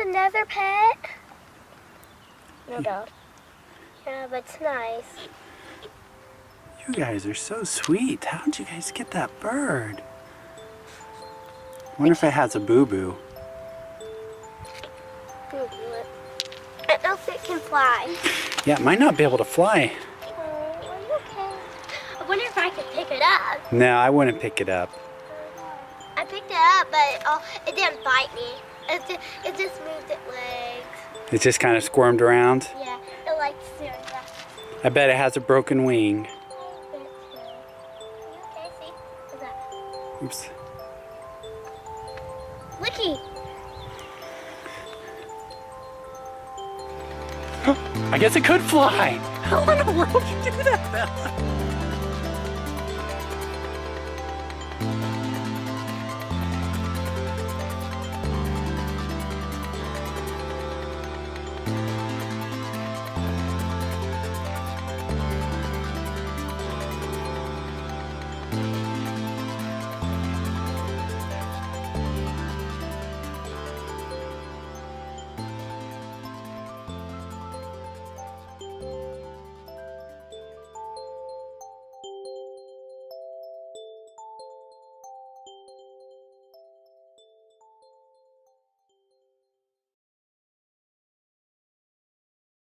another pet? No dog. Yeah, but it's nice. You guys are so sweet. How did you guys get that bird? I wonder if it has a boo-boo. I don't know if it can fly. Yeah, it might not be able to fly. Oh, are you okay? I wonder if I could pick it up. No, I wouldn't pick it up. I picked it up, but it didn't bite me. It just moved its legs. It just kind of squirmed around. Yeah, it likes doing that. I bet it has a broken wing. You okay, see? What's that? Oops. Looky. I guess it could fly. How in the world did you do that, Bella?